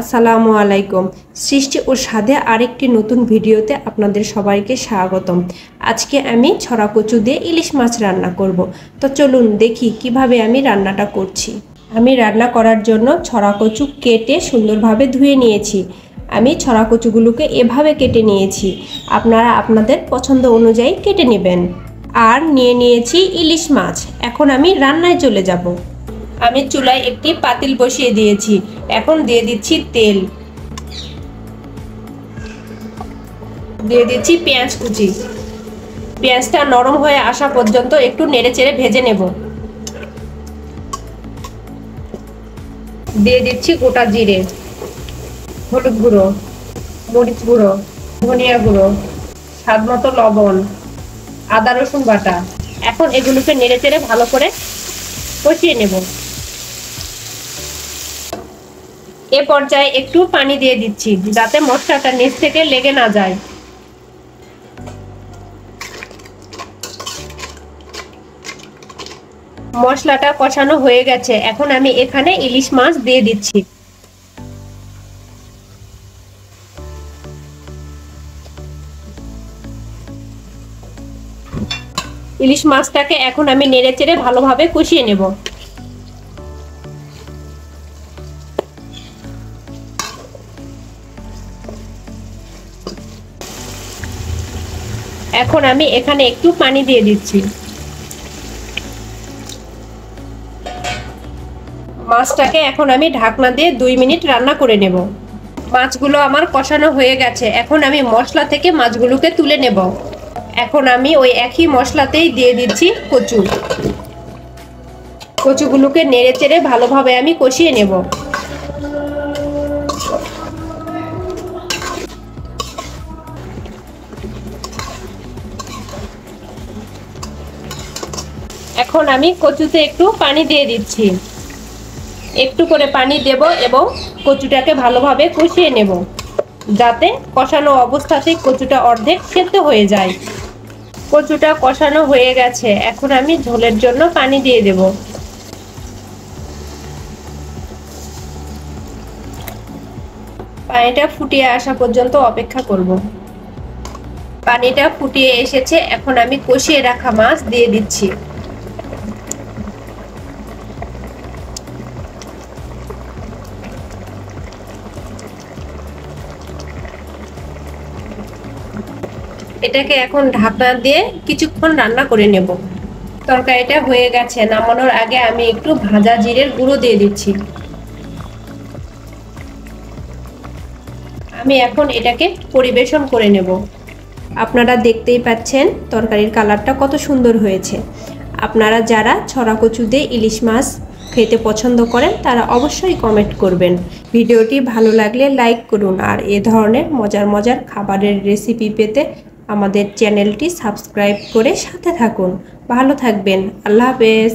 আসসালামু আলাইকুম। সৃষ্টি ও স্বাদে আরেকটি নতুন ভিডিওতে আপনাদের সবাইকে স্বাগতম। আজকে আমি ছড়া কচু দিয়ে ইলিশ মাছ রান্না করব। তো চলুন দেখি কিভাবে আমি রান্নাটা করছি। আমি রান্না করার জন্য ছড়া কচু কেটে সুন্দরভাবে ধুয়ে নিয়েছি। আমি ছড়া কচুগুলোকে এভাবে কেটে নিয়েছি, আপনারা আপনাদের পছন্দ অনুযায়ী কেটে নেবেন। আর নিয়ে নিয়েছি ইলিশ মাছ। এখন আমি রান্নায় চলে যাব। আমি চুলায় একটি পাতিল বসিয়ে দিয়েছি। এখন দিয়ে দিচ্ছি তেল, দিয়ে দিচ্ছি পেঁয়াজ কুচি। পেঁয়াজটা নরম হয়ে আসা পর্যন্ত একটু নেড়েচেড়ে ভেজে নেব। দিয়ে দিচ্ছি গোটা জিরে, হলুদ গুঁড়ো, মরিচ গুঁড়ো, ধনিয়া গুঁড়ো, স্বাদ মতো লবণ, আদা রসুন বাটা। এখন এগুলোকে নেড়েচেড়ে ভালো করে কষিয়ে নেব। এ পর্যায়ে একটু পানি দিয়ে দিচ্ছি যাতে মশলাটা নিচ থেকে লেগে না যায়। মশলাটা কষানো হয়ে গেছে। এখন আমি এখানে ইলিশ মাছ দিয়ে দিচ্ছি। ইলিশ মাছটাকে এখন আমি নেড়েচেড়ে ভালোভাবে কষিয়ে নেব। এখন আমি এখানে একটু পানি দিয়ে দিচ্ছি। মাছটাকে এখন আমি ঢাকনা দিয়ে 2 মিনিট রান্না করে নেব। মাছগুলো আমার কষানো হয়ে গেছে। এখন আমি মশলা থেকে মাছগুলোকে তুলে নেব। এখন আমি ওই একই মশলাতেই দিয়ে দিচ্ছি কচু। কচুগুলোকে নেড়েচেড়ে ভালোভাবে আমি কষিয়ে নেব। এখন আমি কচুতে একটু পানি দিয়ে দিচ্ছি। একটু করে পানি দেব এবং কচুটাকে ভালোভাবে কষিয়ে নেব যাতে কষানো অবস্থাতেই কচুটা অর্ধেক সেদ্ধ হয়ে যায়। কচুটা কষানো হয়ে গেছে। এখন আমি ঝোলের জন্য পানি দিয়ে দেব। পানিটা ফুটিয়ে আসা পর্যন্ত অপেক্ষা করব। পানিটা ফুটিয়ে এসেছে। এখন আমি কষিয়ে রাখা মাছ দিয়ে দিচ্ছি। এটাকে এখন ঢাকনা দিয়ে কিছুক্ষণ রান্না করে নেব। তরকারিটা হয়ে গেছে। নামানোর আগে আমি একটু ভাজা জিরের গুঁড়ো দিয়ে দিচ্ছি। আমি এখন এটাকে পরিবেশন করে নেব। আপনারা দেখতেই পাচ্ছেন তরকারির কালারটা কত সুন্দর হয়েছে। আপনারা যারা ছড়া কচু দিয়ে ইলিশ মাছ খেতে পছন্দ করেন তারা অবশ্যই কমেন্ট করবেন। ভিডিওটি ভালো লাগলে লাইক করুন। আর এ ধরনের মজার মজার খাবারের রেসিপি পেতে আমাদের চ্যানেলটি সাবস্ক্রাইব করে সাথে থাকুন। ভালো থাকবেন। আল্লাহ হাফেজ।